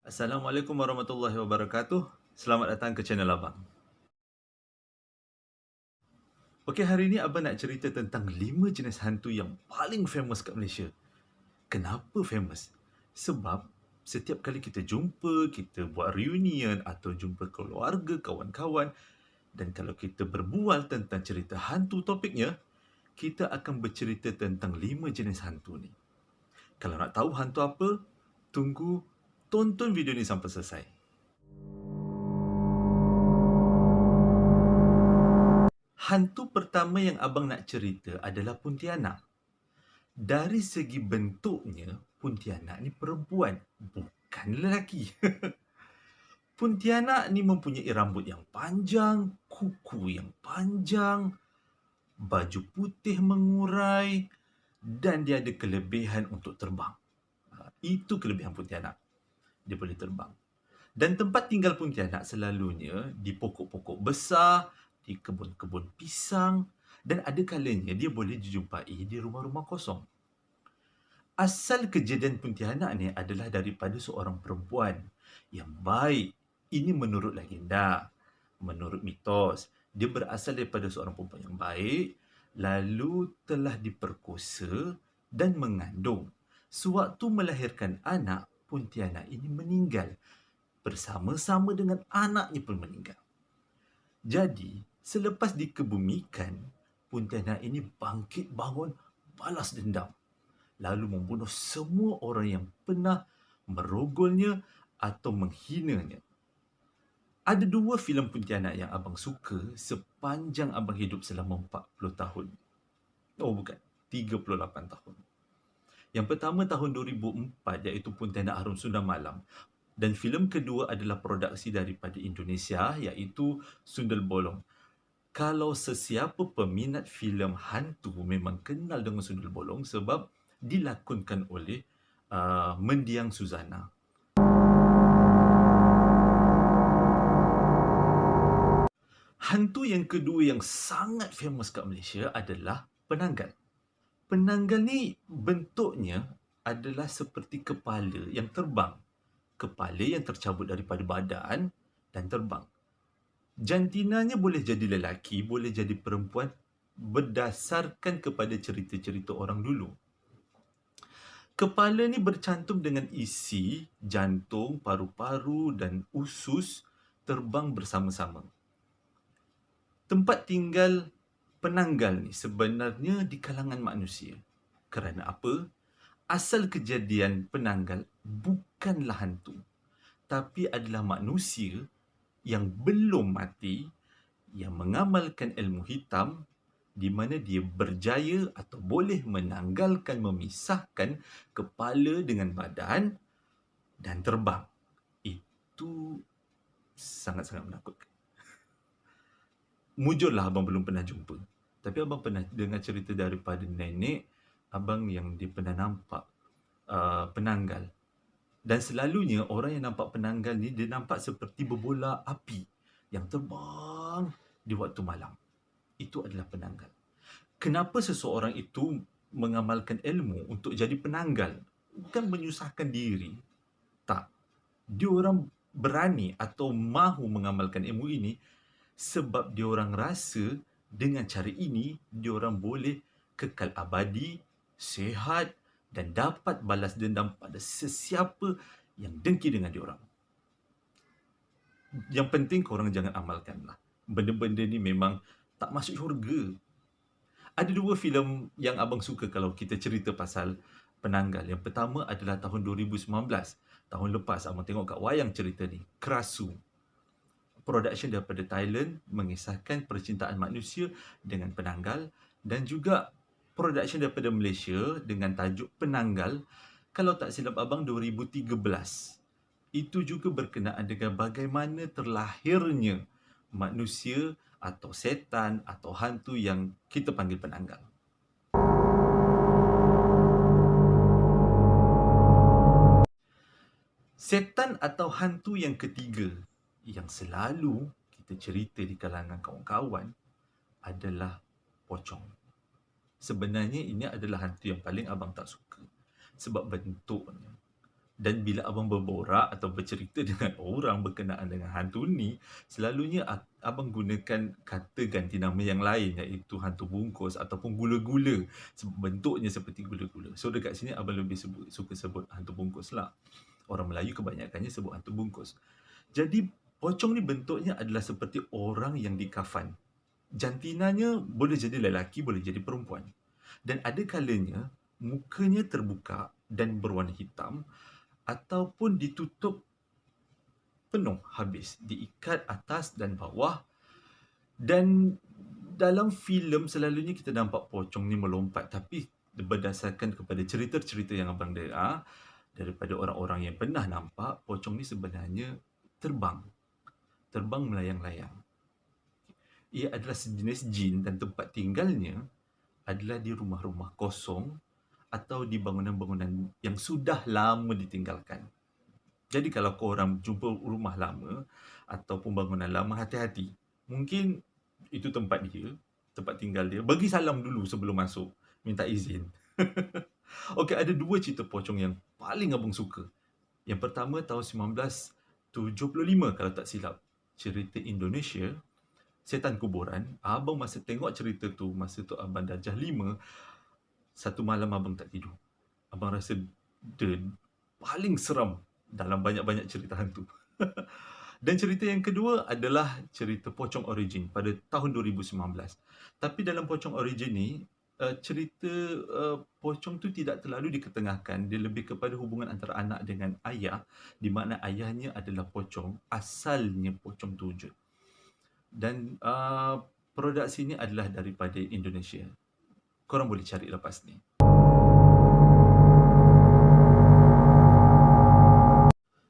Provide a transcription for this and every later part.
Assalamualaikum warahmatullahi wabarakatuh. Selamat datang ke channel Abang. Okey, hari ini Abang nak cerita tentang 5 jenis hantu yang paling famous kat Malaysia. Kenapa famous? Sebab setiap kali kita jumpa, kita buat reunion atau jumpa keluarga, kawan-kawan, dan kalau kita berbual tentang cerita hantu topiknya, kita akan bercerita tentang 5 jenis hantu ni. Kalau nak tahu hantu apa, tunggu tonton video ni sampai selesai. Hantu pertama yang abang nak cerita adalah Pontianak. Dari segi bentuknya, Pontianak ni perempuan, bukan lelaki. Pontianak ni mempunyai rambut yang panjang, kuku yang panjang, baju putih mengurai dan dia ada kelebihan untuk terbang. Itu kelebihan Pontianak. Dia boleh terbang. Dan tempat tinggal Pontianak selalunya di pokok-pokok besar, di kebun-kebun pisang, dan ada kalanya dia boleh dijumpai di rumah-rumah kosong. Asal kejadian Pontianak ni adalah daripada seorang perempuan yang baik. Ini menurut legenda, menurut mitos. Dia berasal daripada seorang perempuan yang baik, lalu telah diperkosa dan mengandung. Sewaktu melahirkan anak, Pontianak ini meninggal. Bersama-sama dengan anaknya pun meninggal. Jadi, selepas dikebumikan, Pontianak ini bangkit bangun balas dendam. Lalu membunuh semua orang yang pernah merogolnya atau menghinanya. Ada 2 filem Pontianak yang abang suka sepanjang abang hidup selama 40 tahun. Oh bukan, 38 tahun. Yang pertama tahun 2004 iaitu Pontianak Harum Sundar Malam. Dan filem kedua adalah produksi daripada Indonesia iaitu Sundel Bolong. Kalau sesiapa peminat filem hantu memang kenal dengan Sundel Bolong sebab dilakonkan oleh Mendiang Suzana. Hantu yang kedua yang sangat famous kat Malaysia adalah penanggal. Penanggal ni bentuknya adalah seperti kepala yang terbang. Kepala yang tercabut daripada badan dan terbang. Jantinanya boleh jadi lelaki, boleh jadi perempuan berdasarkan kepada cerita-cerita orang dulu. Kepala ni bercantum dengan isi jantung, paru-paru dan usus terbang bersama-sama. Tempat tinggal penanggal ni sebenarnya di kalangan manusia. Kerana apa? Asal kejadian penanggal bukanlah hantu, tapi adalah manusia yang belum mati, yang mengamalkan ilmu hitam, di mana dia berjaya atau boleh menanggalkan, memisahkan kepala dengan badan dan terbang. Itu sangat-sangat menakutkan. Mujurlah abang belum pernah jumpa. Tapi abang pernah dengar cerita daripada nenek abang yang dia pernah nampak penanggal. Dan selalunya orang yang nampak penanggal ni dia nampak seperti berbola api yang terbang di waktu malam. Itu adalah penanggal. Kenapa seseorang itu mengamalkan ilmu untuk jadi penanggal? Bukan menyusahkan diri. Tak. Dia orang berani atau mahu mengamalkan ilmu ini sebab dia orang rasa dengan cara ini dia orang boleh kekal abadi, sihat dan dapat balas dendam pada sesiapa yang dengki dengan dia orang. Yang penting korang jangan amalkanlah. Benda-benda ni memang tak masuk syurga. Ada 2 filem yang abang suka kalau kita cerita pasal penanggal. Yang pertama adalah tahun 2019. Tahun lepas abang tengok kat wayang cerita ni. Kerasu. Production daripada Thailand mengisahkan percintaan manusia dengan penanggal dan juga production daripada Malaysia dengan tajuk Penanggal. Kalau tak silap abang 2013. Itu juga berkenaan dengan bagaimana terlahirnya manusia atau setan atau hantu yang kita panggil penanggal. Setan atau hantu yang ketiga yang selalu kita cerita di kalangan kawan-kawan adalah pocong. Sebenarnya ini adalah hantu yang paling abang tak suka sebab bentuknya. Dan bila abang berborak atau bercerita dengan orang berkenaan dengan hantu ni, selalunya abang gunakan kata ganti nama yang lain, iaitu hantu bungkus ataupun gula-gula. Bentuknya seperti gula-gula. So dekat sini abang lebih suka sebut hantu bungkus lah. Orang Melayu kebanyakannya sebut hantu bungkus. Jadi pocong ni bentuknya adalah seperti orang yang dikafan. Jantinanya boleh jadi lelaki, boleh jadi perempuan. Dan ada kalanya mukanya terbuka dan berwarna hitam, ataupun ditutup penuh habis, diikat atas dan bawah. Dan dalam filem selalunya kita nampak pocong ni melompat, tapi berdasarkan kepada cerita-cerita yang abang dengar daripada orang-orang yang pernah nampak, pocong ni sebenarnya terbang melayang-layang. Ia adalah sejenis jin dan tempat tinggalnya adalah di rumah-rumah kosong atau di bangunan-bangunan yang sudah lama ditinggalkan. Jadi kalau korang jumpa rumah lama ataupun bangunan lama, hati-hati. Mungkin itu tempat dia, tempat tinggal dia. Bagi salam dulu sebelum masuk. Minta izin. Okey, ada dua cerita pocong yang paling abang suka. Yang pertama tahun 1975 kalau tak silap. Cerita Indonesia, Setan Kuburan. Abang masa tengok cerita tu, masa tu abang darjah 5, satu malam abang tak tidur. Abang rasa dia paling seram dalam banyak-banyak cerita hantu. Dan cerita yang kedua adalah cerita Pocong Origin pada tahun 2019. Tapi dalam Pocong Origin ni, cerita pocong tu tidak terlalu diketengahkan. Dia lebih kepada hubungan antara anak dengan ayah, di mana ayahnya adalah pocong, asalnya pocong tu wujud. Dan produksi ni adalah daripada Indonesia. Korang boleh cari lepas ni.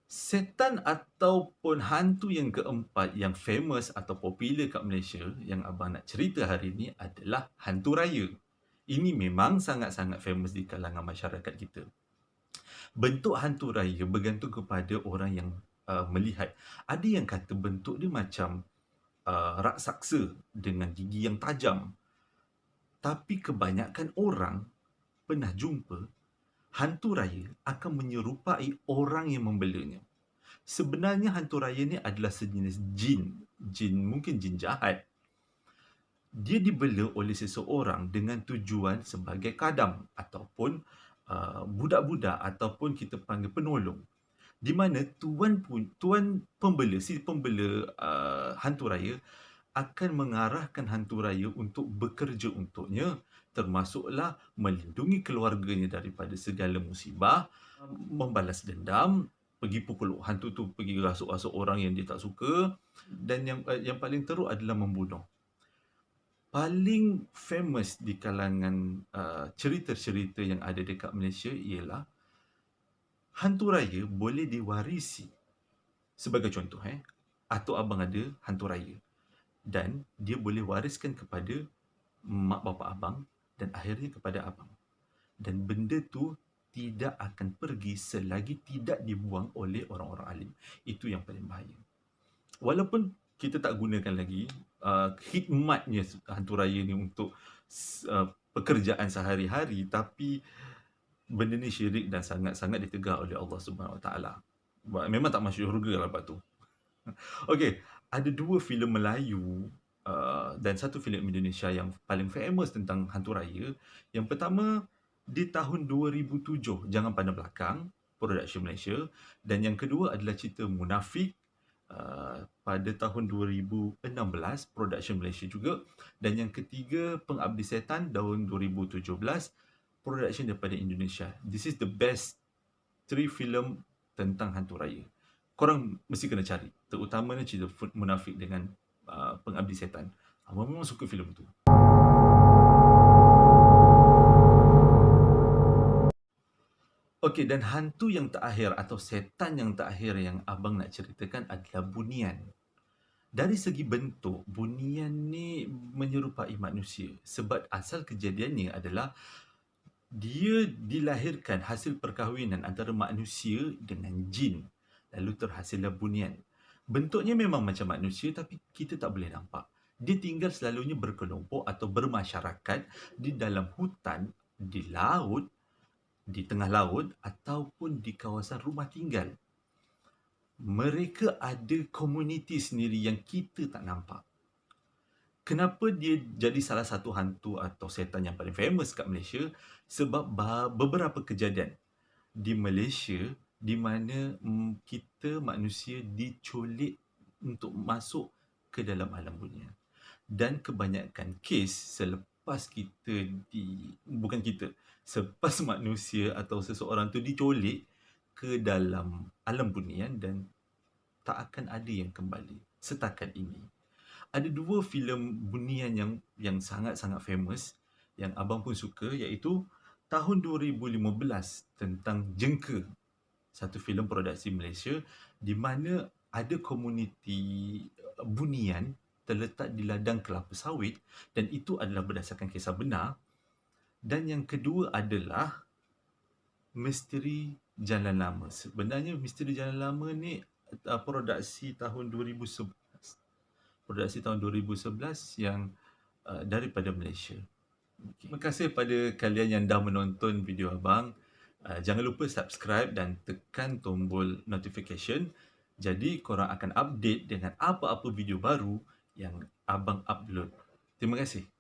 Setan ataupun hantu yang keempat yang famous atau popular kat Malaysia yang abang nak cerita hari ni adalah hantu raya. Ini memang sangat-sangat famous di kalangan masyarakat kita. Bentuk hantu raya bergantung kepada orang yang melihat. Ada yang kata bentuk dia macam raksasa dengan gigi yang tajam. Tapi kebanyakan orang pernah jumpa hantu raya akan menyerupai orang yang membelanya. Sebenarnya hantu raya ni adalah sejenis jin. Mungkin jin jahat. Dia dibela oleh seseorang dengan tujuan sebagai kadam ataupun budak-budak ataupun kita panggil penolong. Di mana tuan pembela, si pembela hantu raya akan mengarahkan hantu raya untuk bekerja untuknya, termasuklah melindungi keluarganya daripada segala musibah, membalas dendam, pergi pukul hantu tu, pergi rasuk-rasuk orang yang dia tak suka, dan yang paling teruk adalah membunuh. Paling famous di kalangan cerita-cerita yang ada dekat Malaysia ialah hantu raya boleh diwarisi. Sebagai contoh, atuk abang ada hantu raya. Dan dia boleh wariskan kepada mak bapak abang dan akhirnya kepada abang. Dan benda tu tidak akan pergi selagi tidak dibuang oleh orang-orang alim. Itu yang paling bahaya. Walaupun kita tak gunakan lagi khidmatnya hantu raya ni untuk pekerjaan sehari-hari, tapi benda ni syirik dan sangat-sangat ditegak oleh Allah Subhanahu Wa Taala. Memang tak masuk syurga lah lepas tu. Okey, ada dua filem Melayu dan satu filem Indonesia yang paling famous tentang hantu raya. Yang pertama di tahun 2007, Jangan Pandang Belakang, production Malaysia. Dan yang kedua adalah cerita Munafik pada tahun 2016, production Malaysia juga. Dan yang ketiga Pengabdi Setan tahun 2017, production daripada Indonesia. This is the best 3 filem tentang hantu raya. Korang mesti kena cari, terutamanya cerita Munafik dengan Pengabdi Setan. Abang memang suka filem tu. Okey, dan hantu yang terakhir atau setan yang terakhir yang abang nak ceritakan adalah Bunian. Dari segi bentuk, Bunian ni menyerupai manusia sebab asal kejadiannya adalah dia dilahirkan hasil perkahwinan antara manusia dengan jin. Lalu terhasillah Bunian. Bentuknya memang macam manusia tapi kita tak boleh nampak. Dia tinggal selalunya berkelompok atau bermasyarakat di dalam hutan, di laut di tengah laut ataupun di kawasan rumah tinggal. Mereka ada komuniti sendiri yang kita tak nampak. Kenapa dia jadi salah satu hantu atau setan yang paling famous kat Malaysia? Sebab beberapa kejadian di Malaysia di mana kita manusia diculik untuk masuk ke dalam alam dunia. Dan kebanyakan kes selepas bukan kita, selepas manusia atau seseorang tu diculik ke dalam alam bunian dan tak akan ada yang kembali setakat ini. Ada dua filem bunian yang sangat-sangat famous yang abang pun suka, iaitu tahun 2015 tentang Jengka, satu filem produksi Malaysia di mana ada komuniti bunian terletak di ladang kelapa sawit dan itu adalah berdasarkan kisah benar. Dan yang kedua adalah Misteri Jalan Lama. Sebenarnya Misteri Jalan Lama ni produksi tahun 2011. Produksi tahun 2011 yang daripada Malaysia. Terima kasih pada kalian yang dah menonton video abang. Jangan lupa subscribe dan tekan tombol notification. Jadi korang akan update dengan apa-apa video baru yang abang upload. Terima kasih.